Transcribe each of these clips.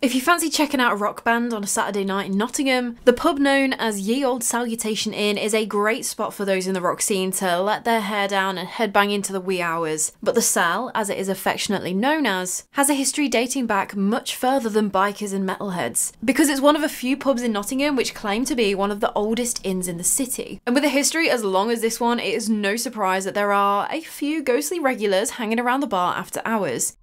If you fancy checking out a rock band on a Saturday night in Nottingham, the pub known as Ye Olde Salutation Inn is a great spot for those in the rock scene to let their hair down and headbang into the wee hours. But the Sal, as it is affectionately known as, has a history dating back much further than bikers and metalheads, because it's one of a few pubs in Nottingham which claim to be one of the oldest inns in the city. And with a history as long as this one, it is no surprise that there are a few ghostly regulars hanging around the bar after hours.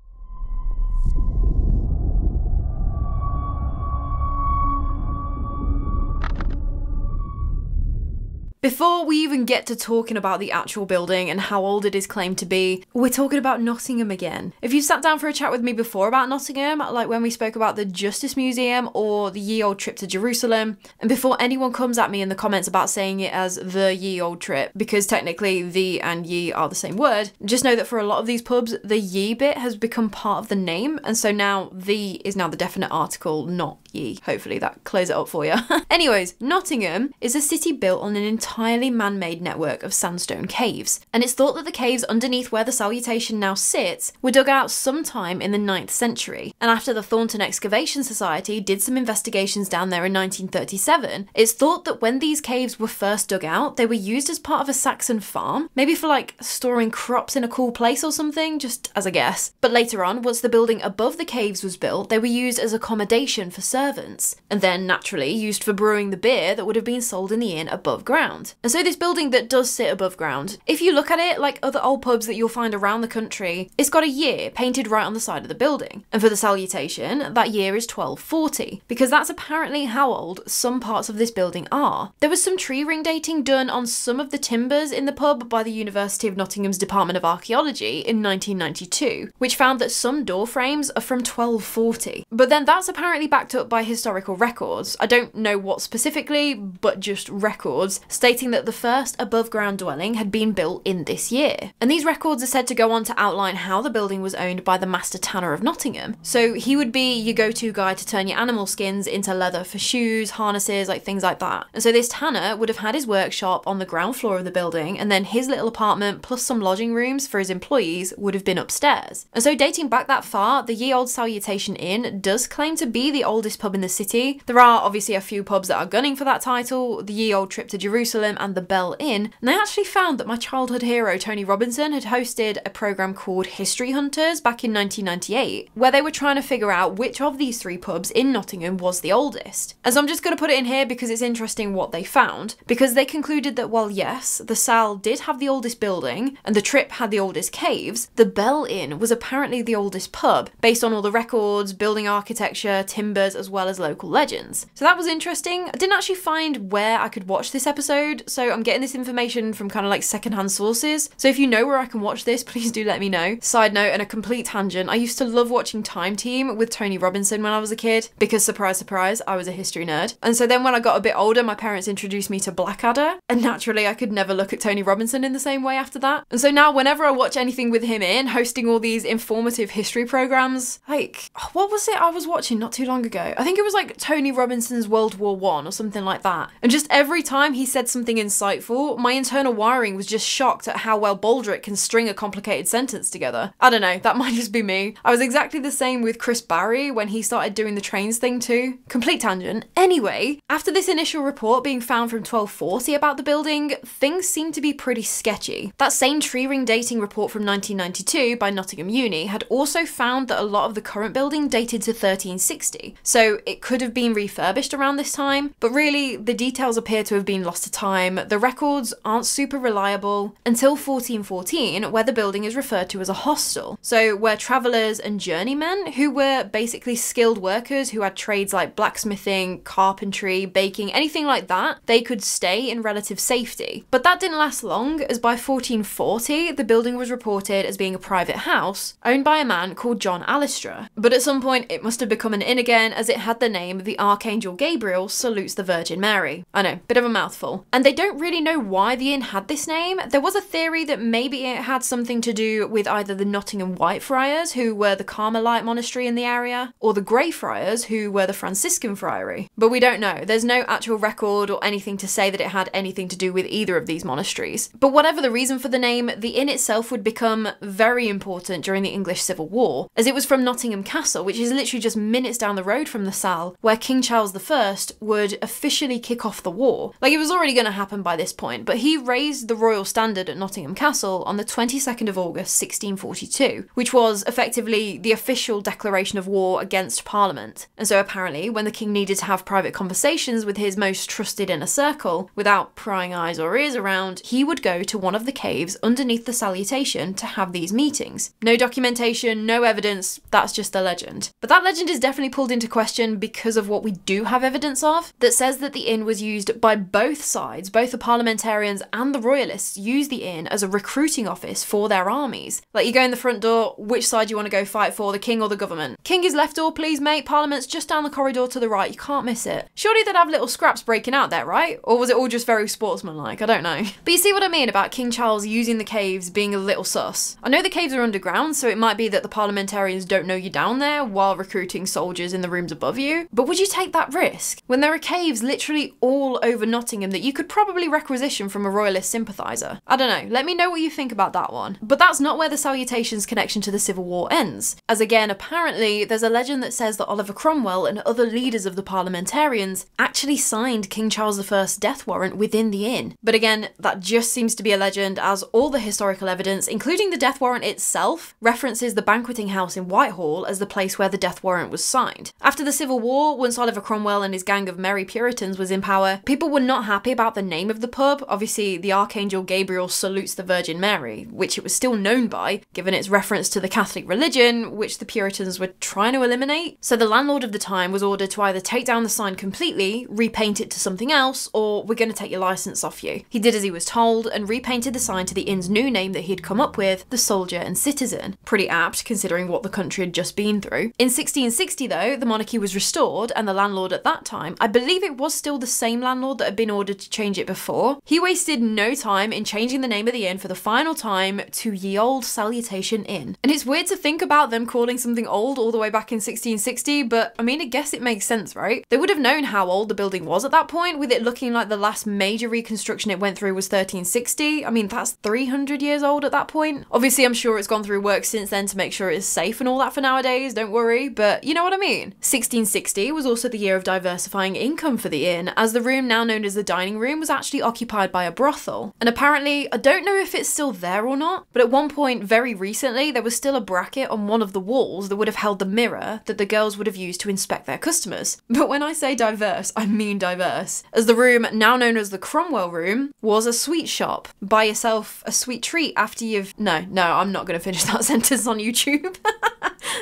Before we even get to talking about the actual building and how old it is claimed to be, we're talking about Nottingham again. If you've sat down for a chat with me before about Nottingham, like when we spoke about the Justice Museum or the Ye Olde Trip to Jerusalem, and before anyone comes at me in the comments about saying it as the Ye Olde Trip, because technically the and ye are the same word, just know that for a lot of these pubs, the ye bit has become part of the name, and so now the is now the definite article, not ye. Hopefully that clears it up for you. Anyways, Nottingham is a city built on an entirely man-made network of sandstone caves, and it's thought that the caves underneath where the Salutation now sits were dug out sometime in the 9th century, and after the Thornton Excavation Society did some investigations down there in 1937, it's thought that when these caves were first dug out, they were used as part of a Saxon farm, maybe for like storing crops in a cool place or something, just as a guess. But later on, once the building above the caves was built, they were used as accommodation for servants, and then naturally used for brewing the beer that would have been sold in the inn above ground. And so this building that does sit above ground, if you look at it like other old pubs that you'll find around the country, it's got a year painted right on the side of the building. And for the Salutation, that year is 1240, because that's apparently how old some parts of this building are. There was some tree ring dating done on some of the timbers in the pub by the University of Nottingham's Department of Archaeology in 1992, which found that some door frames are from 1240. But then that's apparently backed up by historical records. I don't know what specifically, but just records stating that the first above ground dwelling had been built in this year. And these records are said to go on to outline how the building was owned by the Master Tanner of Nottingham. So he would be your go-to guy to turn your animal skins into leather for shoes, harnesses, like things like that. And so this tanner would have had his workshop on the ground floor of the building, and then his little apartment plus some lodging rooms for his employees would have been upstairs. And so dating back that far, the Ye Olde Salutation Inn does claim to be the oldest pub in the city. There are obviously a few pubs that are gunning for that title, the Ye Olde Trip to Jerusalem and the Bell Inn, and I actually found that my childhood hero Tony Robinson had hosted a programme called History Hunters back in 1998, where they were trying to figure out which of these three pubs in Nottingham was the oldest. And so I'm just going to put it in here because it's interesting what they found, because they concluded that while yes, the Sal did have the oldest building and the Trip had the oldest caves, the Bell Inn was apparently the oldest pub, based on all the records, building architecture, timbers, as well as local legends. So that was interesting. I didn't actually find where I could watch this episode, so I'm getting this information from kind of like secondhand sources. So if you know where I can watch this, please do let me know. Side note, and a complete tangent, I used to love watching Time Team with Tony Robinson when I was a kid, because surprise, surprise, I was a history nerd. And so then when I got a bit older, my parents introduced me to Blackadder, and naturally I could never look at Tony Robinson in the same way after that. And so now whenever I watch anything with him in, hosting all these informative history programs, like, what was it I was watching not too long ago? I think it was like Tony Robinson's World War I or something like that. And just every time he said something insightful, my internal wiring was just shocked at how well Baldrick can string a complicated sentence together. I don't know, that might just be me. I was exactly the same with Chris Barry when he started doing the trains thing too. Complete tangent. Anyway, after this initial report being found from 1240 about the building, things seemed to be pretty sketchy. That same tree ring dating report from 1992 by Nottingham Uni had also found that a lot of the current building dated to 1360, so it could have been refurbished around this time, but really the details appear to have been lost to time. The records aren't super reliable until 1414, where the building is referred to as a hostel, so where travellers and journeymen, who were basically skilled workers who had trades like blacksmithing, carpentry, baking, anything like that, they could stay in relative safety. But that didn't last long, as by 1440 the building was reported as being a private house owned by a man called John Alister. But at some point it must have become an inn again, as it had the name The Archangel Gabriel Salutes the Virgin Mary. I know, bit of a mouthful. And And they don't really know why the inn had this name. There was a theory that maybe it had something to do with either the Nottingham White Friars, who were the Carmelite monastery in the area, or the Grey Friars, who were the Franciscan friary. But we don't know. There's no actual record or anything to say that it had anything to do with either of these monasteries. But whatever the reason for the name, the inn itself would become very important during the English Civil War, as it was from Nottingham Castle, which is literally just minutes down the road from the Salle, where King Charles I would officially kick off the war. Like, it was already going to happen by this point, but he raised the royal standard at Nottingham Castle on the 22nd of August 1642, which was effectively the official declaration of war against Parliament. And so apparently, when the king needed to have private conversations with his most trusted inner circle, without prying eyes or ears around, he would go to one of the caves underneath the salutation to have these meetings. No documentation, no evidence, that's just a legend. But that legend is definitely pulled into question because of what we do have evidence of, that says that the inn was used by both sides. Both the parliamentarians and the royalists used the inn as a recruiting office for their armies. Like, you go in the front door, which side do you want to go fight for, the king or the government? King is left door, please mate, Parliament's just down the corridor to the right, you can't miss it. Surely they'd have little scraps breaking out there, right? Or was it all just very sportsmanlike? I don't know. But you see what I mean about King Charles using the caves being a little sus. I know the caves are underground, so it might be that the parliamentarians don't know you're down there while recruiting soldiers in the rooms above you, but would you take that risk when there are caves literally all over Nottingham that you could probably requisition from a royalist sympathiser? I don't know, let me know what you think about that one. But that's not where the salutation's connection to the Civil War ends, as again, apparently there's a legend that says that Oliver Cromwell and other leaders of the parliamentarians actually signed King Charles I's death warrant within the inn. But again, that just seems to be a legend, as all the historical evidence, including the death warrant itself, references the banqueting house in Whitehall as the place where the death warrant was signed. After the Civil War, once Oliver Cromwell and his gang of merry Puritans was in power, people were not happy about the name of the pub. Obviously, the Archangel Gabriel salutes the Virgin Mary, which it was still known by, given its reference to the Catholic religion, which the Puritans were trying to eliminate. So the landlord of the time was ordered to either take down the sign completely, repaint it to something else, or we're going to take your license off you. He did as he was told and repainted the sign to the inn's new name that he had come up with, the Soldier and Citizen. Pretty apt considering what the country had just been through. In 1660 though, the monarchy was restored, and the landlord at that time, I believe it was still the same landlord that had been ordered to change it before, he wasted no time in changing the name of the inn for the final time to Ye Olde Salutation Inn. And it's weird to think about them calling something old all the way back in 1660, but I mean, I guess it makes sense, right? They would have known how old the building was at that point, with it looking like the last major reconstruction it went through was 1360. I mean, that's 300 years old at that point. Obviously, I'm sure it's gone through work since then to make sure it's safe and all that for nowadays, don't worry, but you know what I mean. 1660 was also the year of diversifying income for the inn, as the room now known as the dining room was actually occupied by a brothel. And apparently, I don't know if it's still there or not, but at one point very recently, there was still a bracket on one of the walls that would have held the mirror that the girls would have used to inspect their customers. But when I say diverse, I mean diverse, as the room, now known as the Cromwell Room, was a sweet shop. Buy yourself a sweet treat after you've... No, I'm not going to finish that sentence on YouTube.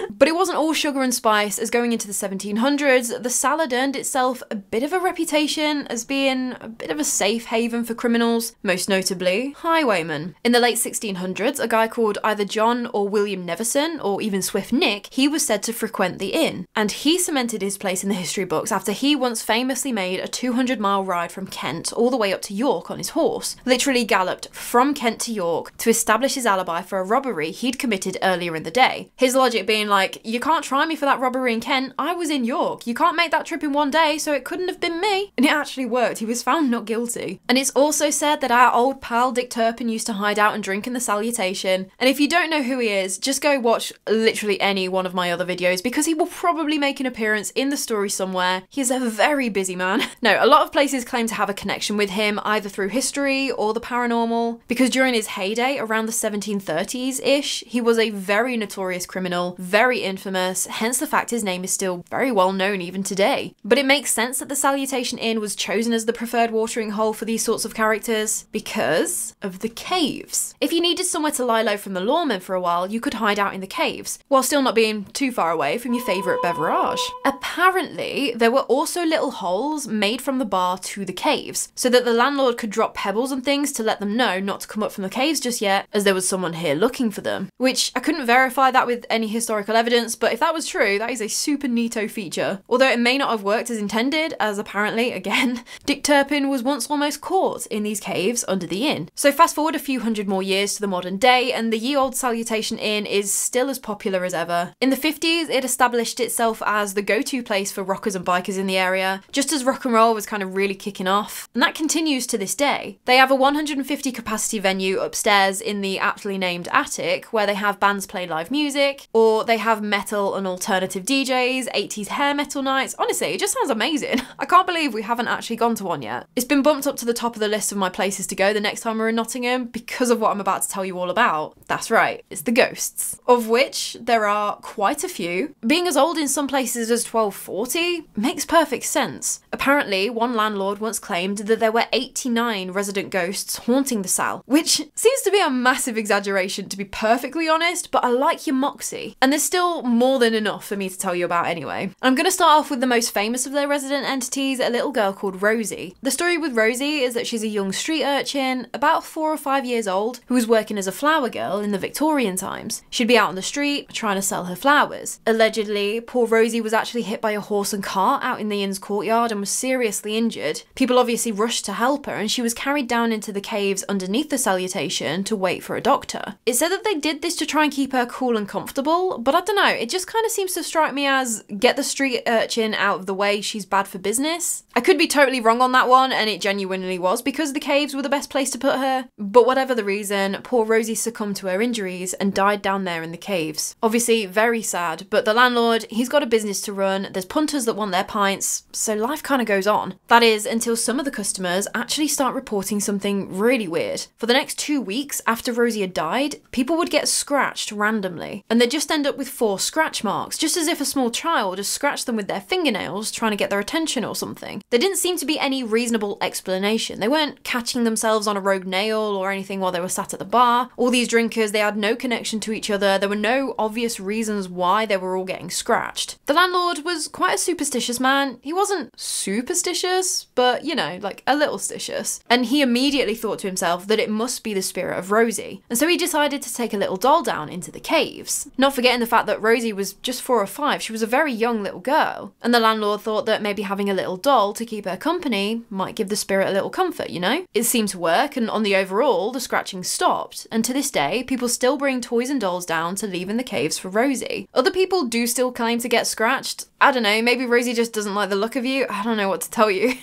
But it wasn't all sugar and spice, as going into the 1700s, the Salle had earned itself a bit of a reputation as being a bit of a safe haven for criminals, most notably highwaymen. In the late 1600s, a guy called either John or William Neverson, or even Swift Nick, he was said to frequent the inn, and he cemented his place in the history books after he once famously made a 200-mile ride from Kent all the way up to York on his horse, literally galloped from Kent to York to establish his alibi for a robbery he'd committed earlier in the day. His logic being like, you can't try me for that robbery in Kent, I was in York, you can't make that trip in one day, so it couldn't have been me. And it actually worked, he was found not guilty. And it's also said that our old pal Dick Turpin used to hide out and drink in the Salutation, and if you don't know who he is, just go watch literally any one of my other videos, because he will probably make an appearance in the story somewhere. He's a very busy man. No, a lot of places claim to have a connection with him, either through history or the paranormal, because during his heyday, around the 1730s-ish, he was a very notorious criminal, very infamous, hence the fact his name is still very well known even today. But it makes sense that the Salutation Inn was chosen as the preferred watering hole for these sorts of characters because of the caves. If you needed somewhere to lie low from the lawmen for a while, you could hide out in the caves, while still not being too far away from your favourite beverage. Apparently, there were also little holes made from the bar to the caves, so that the landlord could drop pebbles and things to let them know not to come up from the caves just yet, as there was someone here looking for them. Which, I couldn't verify that with any historical evidence, but if that was true, that is a super neato feature. Although it may not have worked as intended, as apparently, again, Dick Turpin was once almost caught in these caves under the inn. So fast forward a few hundred more years to the modern day, and the ye old Salutation Inn is still as popular as ever. In the 50s, it established itself as the go-to place for rockers and bikers in the area, just as rock and roll was kind of really kicking off. And that continues to this day. They have a 150 capacity venue upstairs in the aptly named attic, where they have bands play live music, or they have metal and alternative DJs, 80s hair metal nights. Honestly, it just sounds amazing. I can't believe we haven't actually gone to one yet. It's been bumped up to the top of the list of my places to go the next time we're in Nottingham because of what I'm about to tell you all about. That's right, it's the ghosts, of which there are quite a few. Being as old in some places as 1240 makes perfect sense. Apparently, one landlord once claimed that there were 89 resident ghosts haunting the Sal, which seems to be a massive exaggeration, to be perfectly honest, but I like your moxie. And there's still more than enough for me to tell you about anyway. I'm going to start off with the most famous of their resident entities, a little girl called Rosie. The story with Rosie is that she's a young street urchin, about 4 or 5 years old, who was working as a flower girl in the Victorian times. She'd be out on the street trying to sell her flowers. Allegedly, poor Rosie was actually hit by a horse and cart out in the inn's courtyard and was seriously injured. People obviously rushed to help her, and she was carried down into the caves underneath the Salutation to wait for a doctor. It said that they did this to try and keep her cool and comfortable, but I don't know, it just kind of seems to strike me as get the street urchin out of the way, she's bad for business. I could be totally wrong on that one, and it genuinely was because the caves were the best place to put her, but whatever the reason, poor Rosie succumbed to her injuries and died down there in the caves. Obviously very sad, but the landlord, he's got a business to run, there's punters that want their pints, so life kind of goes on. That is, until some of the customers actually start reporting something really weird. For the next 2 weeks after Rosie had died, people would get scratched randomly, and they'd just end up with 4 scratch marks, just as if a small child has scratched them with their fingernails trying to get their attention or something. There didn't seem to be any reasonable explanation. They weren't catching themselves on a rogue nail or anything while they were sat at the bar. All these drinkers, they had no connection to each other. There were no obvious reasons why they were all getting scratched. The landlord was quite a superstitious man. He wasn't superstitious, but you know, like a little stitious. And he immediately thought to himself that it must be the spirit of Rosie. And so he decided to take a little doll down into the caves. Not forgetting the fact that Rosie was just 4 or 5. She was a very young little girl. And the landlord thought that maybe having a little doll to keep her company might give the spirit a little comfort, you know? It seemed to work, and on the overall, the scratching stopped. And to this day, people still bring toys and dolls down to leave in the caves for Rosie. Other people do still claim to get scratched. I don't know, maybe Rosie just doesn't like the look of you. I don't know what to tell you.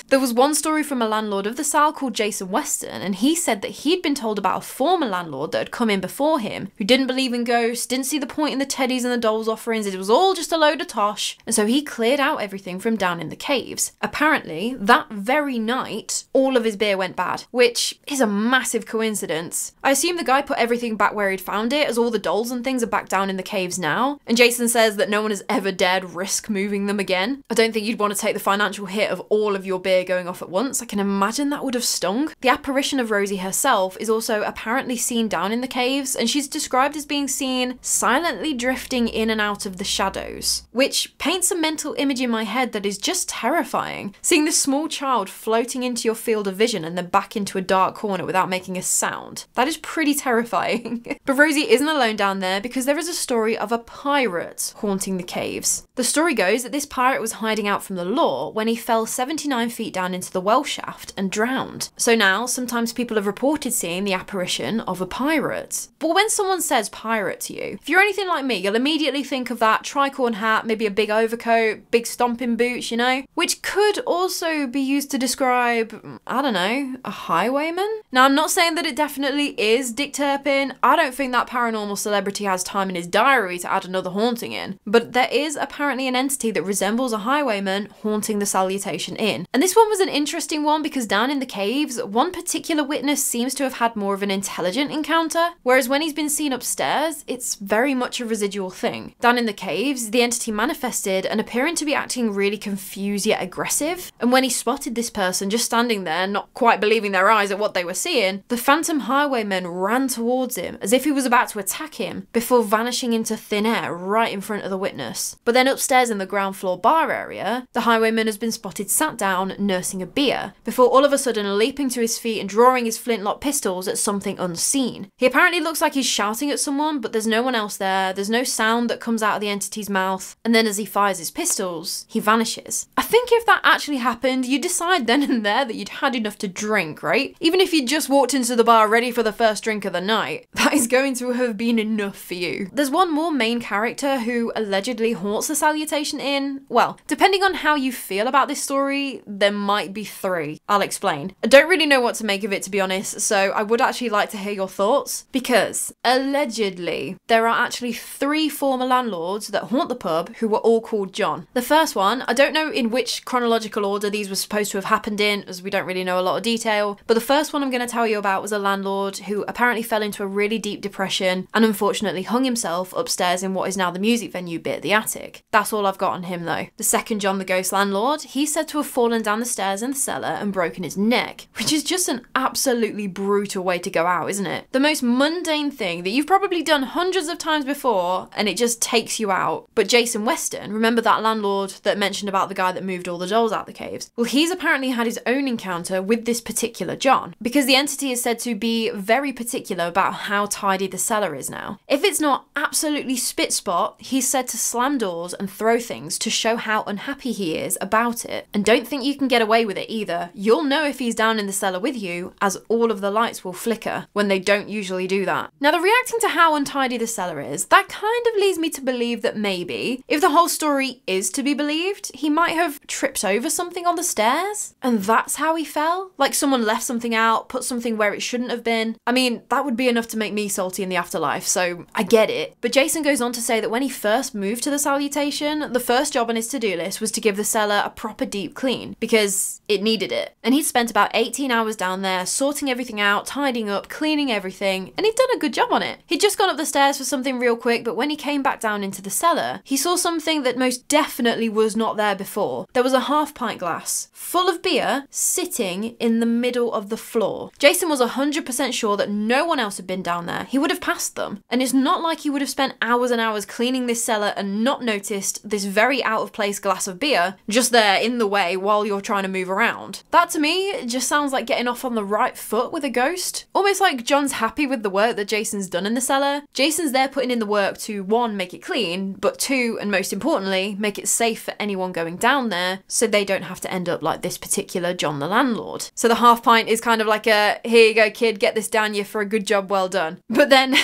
There was one story from a landlord of the Sal called Jason Weston, and he said that he'd been told about a former landlord that had come in before him, who didn't believe in ghosts, didn't see the point in the teddies and the dolls offerings, it was all just a load of tosh, and so he cleared out everything from down in the caves. Apparently, that very night, all of his beer went bad, which is a massive coincidence. I assume the guy put everything back where he'd found it, as all the dolls and things are back down in the caves now, and Jason says that no one has ever dared risk moving them again. I don't think you'd want to take the financial hit of all of your beer going off at once. I can imagine that would have stung. The apparition of Rosie herself is also apparently seen down in the caves, and she's described as being seen silently drifting in and out of the shadows, which paints a mental image in my head that is just terrifying. Seeing this small child floating into your field of vision and then back into a dark corner without making a sound. That is pretty terrifying. But Rosie isn't alone down there, because there is a story of a pirate haunting the caves. The story goes that this pirate was hiding out from the law when he fell 79 feet down into the well shaft and drowned. So now, sometimes people have reported seeing the apparition of a pirate. But when someone says pirate to you, if you're anything like me, you'll immediately think of that tricorn hat, maybe a big overcoat, big stomping boots, you know? Which could also be used to describe, I don't know, a highwayman? Now, I'm not saying that it definitely is Dick Turpin. I don't think that paranormal celebrity has time in his diary to add another haunting in. But there is apparently an entity that resembles a highwayman haunting the Salutation Inn. And this one was an interesting one because down in the caves, one particular witness seems to have had more of an intelligent encounter, whereas when he's been seen upstairs, it's very much a residual thing. Down in the caves, the entity manifested and appearing to be acting really confused yet aggressive. And when he spotted this person just standing there, not quite believing their eyes at what they were seeing, the phantom highwayman ran towards him as if he was about to attack him before vanishing into thin air right in front of the witness. But then upstairs in the ground floor bar area, the highwayman has been spotted sat down nursing a beer, before all of a sudden leaping to his feet and drawing his flintlock pistols at something unseen. He apparently looks like he's shouting at someone, but there's no one else else there, there's no sound that comes out of the entity's mouth, and then as he fires his pistols, he vanishes. I think if that actually happened, you'd decide then and there that you'd had enough to drink, right? Even if you just walked into the bar ready for the first drink of the night, that is going to have been enough for you. There's one more main character who allegedly haunts the Salutation Inn. Well, depending on how you feel about this story, there might be three. I'll explain. I don't really know what to make of it, to be honest, so I would actually like to hear your thoughts, because allegedly there are actually three former landlords that haunt the pub who were all called John. The first one, I don't know in which chronological order these were supposed to have happened in, as we don't really know a lot of detail, but the first one I'm going to tell you about was a landlord who apparently fell into a really deep depression and unfortunately hung himself upstairs in what is now the music venue bit, the attic. That's all I've got on him though. The second John the Ghost landlord, he's said to have fallen down the stairs in the cellar and broken his neck, which is just an absolutely brutal way to go out, isn't it? The most mundane thing that you've probably done hundreds of times before and it just takes you out. But Jason Weston, remember that landlord that mentioned about the guy that moved all the dolls out the caves? Well, he's apparently had his own encounter with this particular John, because the entity is said to be very particular about how tidy the cellar is now. If it's not absolutely spit spot, he's said to slam doors and throw things to show how unhappy he is about it. And don't think you can get away with it either. You'll know if he's down in the cellar with you, as all of the lights will flicker when they don't usually do that. Now, the reacting to how untidy the cellar is, that kind of leads me to believe that maybe, if the whole story is to be believed, he might have tripped over something on the stairs, and that's how he fell? Like someone left something out, put something where it shouldn't have been. I mean, that would be enough to make me salty in the afterlife, so I get it. But Jason goes on to say that when he first moved to the Salutation, the first job on his to-do list was to give the cellar a proper deep clean, because it needed it. And he'd spent about 18 hours down there, sorting everything out, tidying up, cleaning everything, and he'd done a good job on it. He'd just gone up the stairs for something real quick, but when he came back down into the cellar, he saw something that most definitely was not there before. There was a half-pint glass full of beer sitting in the middle of the floor. Jason was 100% sure that no one else had been down there. He would have passed them. And it's not like he would have spent hours and hours cleaning this cellar and not noticed this very out-of-place glass of beer just there in the way while you're trying to move around. That to me just sounds like getting off on the right foot with a ghost. Almost like John's happy with the work that Jason's done in the cellar. Jason's there putting in the work to, one, make it clean, but two, and most importantly, make it safe for anyone going down there so they don't have to end up like this particular John the landlord. So the half pint is kind of like a, here you go kid, get this down you for a good job well done. But then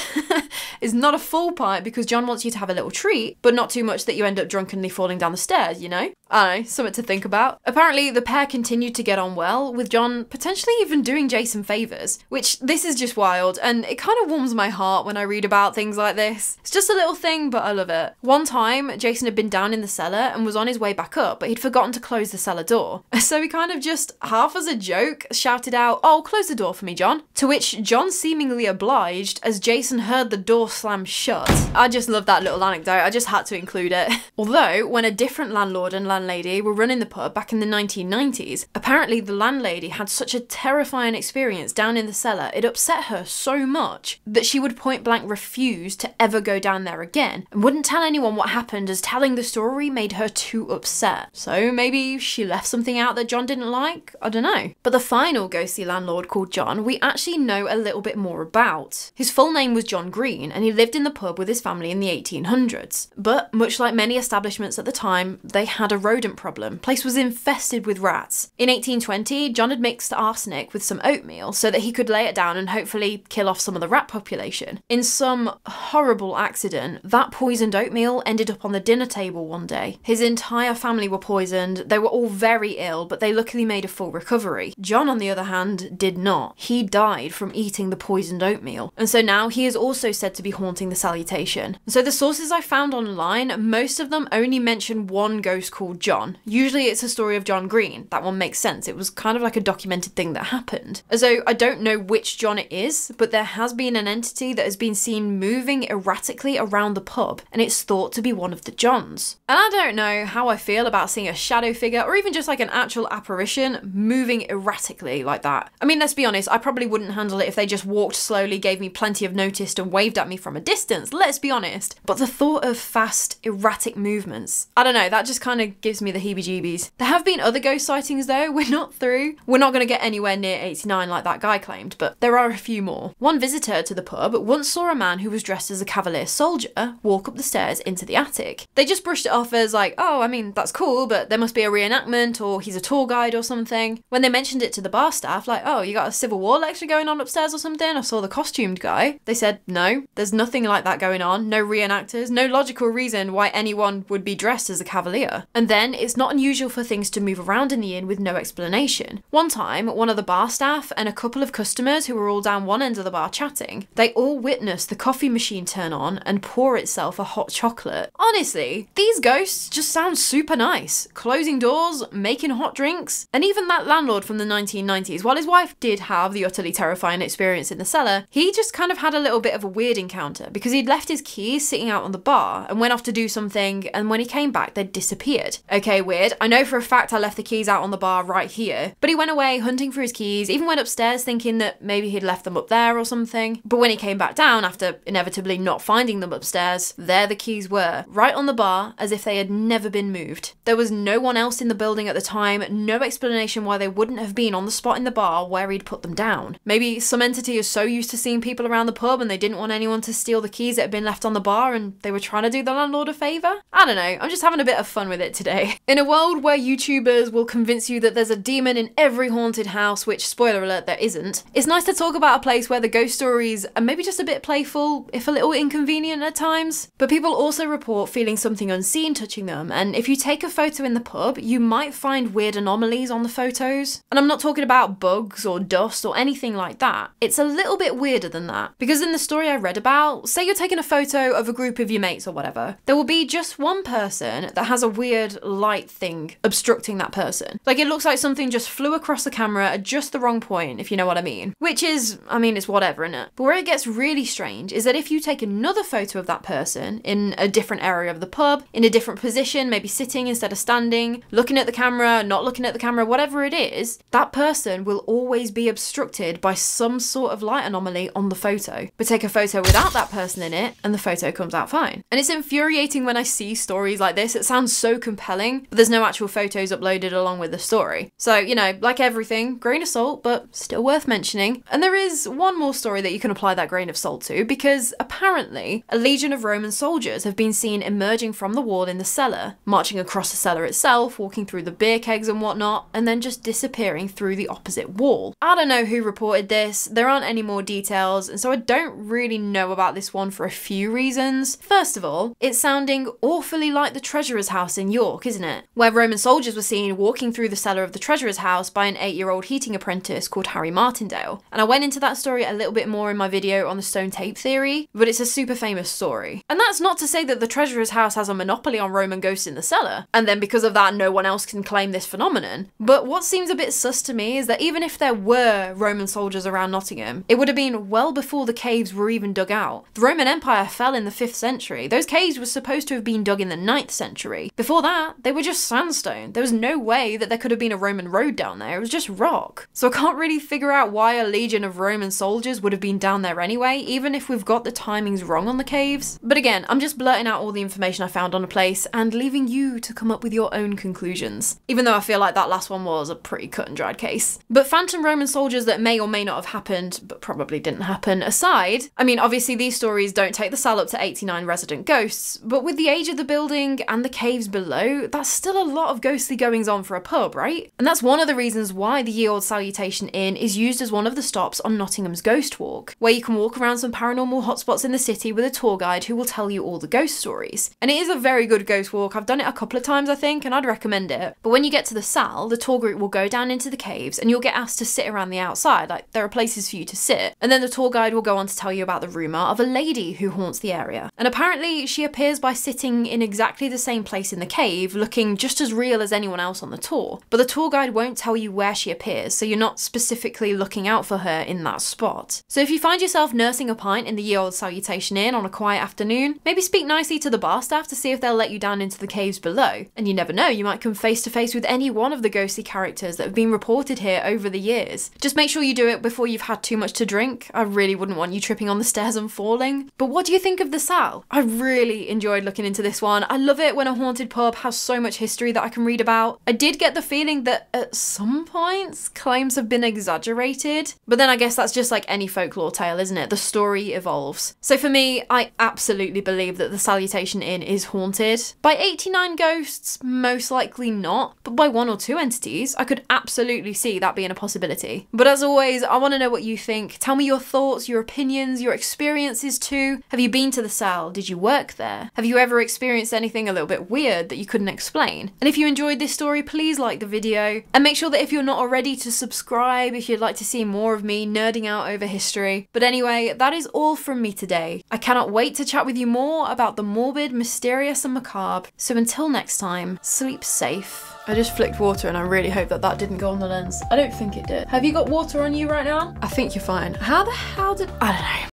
it's not a full pint because John wants you to have a little treat, but not too much that you end up drunkenly falling down the stairs, you know? I don't know, something to think about. Apparently the pair continued to get on well, with John potentially even doing Jason favours, which this is just wild, and it kind of warms my heart when I read about things like this. It's just a little thing, but I love it. One time, Jason had been down in the cellar and was on his way back up, but he'd forgotten to close the cellar door. So he kind of just, half as a joke, shouted out, "Oh, close the door for me, John." To which John seemingly obliged, as Jason heard the door slam shut. I just love that little anecdote, I just had to include it. Although, when a different landlord and landlady were running the pub back in the 1990s, apparently the landlady had such a terrifying experience down in the cellar, it upset her so much that she would point blank refuse to ever go down there again, and wouldn't tell anyone what happened, as telling the story made her too upset. So maybe she left something out that John didn't like? I don't know. But the final ghostly landlord called John, we actually know a little bit more about. His full name was John Green, and he lived in the pub with his family in the 1800s. But much like many establishments at the time, they had a rodent problem. Place was infested with rats. In 1820, John had mixed arsenic with some oatmeal so that he could lay it down and hopefully kill off some of the rat population. In some horrible accident, that poisoned oatmeal ended up on the dinner table one day. His entire family were poisoned, they were all very ill, but they luckily made a full recovery. John, on the other hand, did not. He died from eating the poisoned oatmeal. And so now he is also said to be haunting the Salutation. So the sources I found online, most of them only mention one ghost called John. Usually it's a story of John Green. That one makes sense. It was kind of like a documented thing that happened. So I don't know which John it is, but there has been an entity that has been seen moving erratically around the pub, and it's thought to be one of the Johns. And I don't know how I feel about seeing a shadow figure, or even just like an actual apparition, moving erratically like that. I mean, let's be honest, I probably wouldn't handle it if they just walked slowly, gave me plenty of notice and waved at me from a distance, let's be honest. But the thought of fast, erratic movements, I don't know, that just kind of gives me the heebie-jeebies. There have been other ghost sightings though, we're not through. We're not going to get anywhere near 89 like that guy claimed, but there are a few more. One visitor to the pub once saw a man who was dressed as a Cavalier soldier walk up the stairs into the attic. They just brushed it off as like, oh, I mean, that's cool, but there must be a reenactment or he's a tour guide or something. When they mentioned it to the bar staff, like, oh, you got a Civil War lecture going on upstairs or something? I saw the costumed guy. They said, no, there's nothing like that going on. No reenactors, no logical reason why anyone would be dressed as a Cavalier. And then it's not unusual for things to move around in the inn with no explanation. One time, one of the bar staff and a couple of customers who were all down one end of the bar chatting, they all witnessed the coffee machine turn on and pour itself a hot chocolate. Honestly, these ghosts just sound super nice. Closing doors, making hot drinks, and even that landlord from the 1990s, while his wife did have the utterly terrifying experience in the cellar, he just kind of had a little bit of a weird encounter because he'd left his keys sitting out on the bar and went off to do something, and when he came back, they'd disappeared. Okay, weird. I know for a fact I left the keys out on the bar right here, but he went away hunting for his keys, even went upstairs thinking that maybe he'd left them up there or something. But when he came back down after inevitably not finding them upstairs, there the keys were, right on the bar as if they had never been moved. There was no one else in the building at the time, no explanation why they wouldn't have been on the spot in the bar where he'd put them down. Maybe some entity is so used to seeing people around the pub and they didn't want anyone to steal the keys that had been left on the bar and they were trying to do the landlord a favour? I don't know, I'm just having a bit of fun with it today. In a world where YouTubers will convince you that there's a demon in every haunted house, which, spoiler alert, there isn't, it's nice to talk about a place where the ghost stories are maybe just a bit playful, if a little inconvenient at times. But people also report feeling something unseen touching them, and if you take a photo in the pub, you might find weird anomalies on the photos. And I'm not talking about bugs or dust or anything like that. It's a little bit weirder than that. Because in the story I read about, say you're taking a photo of a group of your mates or whatever, there will be just one person that has a weird light thing obstructing that person. Like it looks like something just flew across the camera at just the wrong point, if you know what I mean. Which is, I mean, it's whatever, innit? But where it gets really strange is that if you take another photo of that person in a different area of the pub, in a different position, maybe sitting instead of standing, looking at the camera, not looking at the camera, whatever it is, that person will always be obstructed by some sort of light anomaly on the photo. But take a photo without that person in it and the photo comes out fine. And it's infuriating when I see stories like this. It sounds so compelling, but there's no actual photos uploaded along with the story. So, you know, like everything, grain of salt, but still worth mentioning. And there is one more story that you can apply that grain of salt to, because apparently a legion of Roman soldiers have been seen emerging from the wall in the cellar, marching across the cellar itself, walking through the beer kegs and whatnot, and then just disappearing through the opposite wall. I don't know who reported this, there aren't any more details, and so I don't really know about this one for a few reasons. First of all, it's sounding awfully like the Treasurer's house in York, isn't it? Where Roman soldiers were seen walking through the cellar of the Treasurer's house by an 8-year-old heating apprentice called Harry Martindale. And I went into that story a little bit more in my video on the stone tape theory, but it's a super famous story. And that's not to say that the Treasurer's house has a monopoly on Roman ghosts in the cellar, and then because of that no one else can claim this phenomenon. But what seems a bit sus to me is that even if there were Roman soldiers around Nottingham, it would have been well before the caves were even dug out. The Roman Empire fell in the 5th century. Those caves were supposed to have been dug in the 9th century. Before that, they were just sandstone. There was no way that there could have been a Roman road down there. It was just rock. So I can't really figure out why a legion of Roman soldiers would have been down there anyway, even if we've got the timings wrong on the caves. But again, I'm just blurting out all the information I found on a place and leaving you to come up with your own conclusions. Even though I feel like that last one was a pretty cut and dried case. But phantom Roman soldiers that may or may not have happened, but probably didn't happen, aside, I mean, obviously these stories don't take the sal up to 89 resident ghosts, but with the age of the building and the caves below, that's still a lot of ghostly goings on for a pub, right? And that's one of the reasons why the Ye Old Salutation Inn is used as one of the stops on Nottingham's Ghost Walk, where you can walk around some paranormal hotspots in the city with a tour guide who will tell you all the ghost stories. And it is a very good ghost walk. I've done it a couple of times, I think, and I'd recommend it. But when you get to the Sal, the tour group will go down into the caves and you'll get asked to sit around the outside, like there are places for you to sit. And then the tour guide will go on to tell you about the rumour of a lady who haunts the area. And apparently she appears by sitting in exactly the same place in the cave, looking just as real as anyone else on the tour. But the tour guide won't tell you where she appears, so you're not specifically looking out for her in that spot. So if you find yourself nursing a pint in the Ye Old Salutation Inn on a quiet afternoon, maybe speak nicely to the bar staff to see if they'll let you down into the caves below. And you never know, you might come face to face with any one of the ghostly characters that have been reported here over the years. Just make sure you do it before you've had too much to drink. I really wouldn't want you tripping on the stairs and falling. But what do you think of the Sal? I really enjoyed looking into this one. I love it when a haunted pub has so much history that I can read about. I did get the feeling that at some points claims have been exaggerated, but then I guess that's just like any folklore tale, isn't it? The story evolves. So So for me, I absolutely believe that the Salutation Inn is haunted. By 89 ghosts, most likely not, but by 1 or 2 entities, I could absolutely see that being a possibility. But as always, I want to know what you think. Tell me your thoughts, your opinions, your experiences too. Have you been to the cell? Did you work there? Have you ever experienced anything a little bit weird that you couldn't explain? And if you enjoyed this story, please like the video and make sure that if you're not already to subscribe if you'd like to see more of me nerding out over history. But anyway, that is all from me today. I cannot wait to chat with you more about the morbid, mysterious and macabre. So until next time, sleep safe. I just flicked water and I really hope that that didn't go on the lens. I don't think it did. Have you got water on you right now? I think you're fine. How the hell did... I don't know.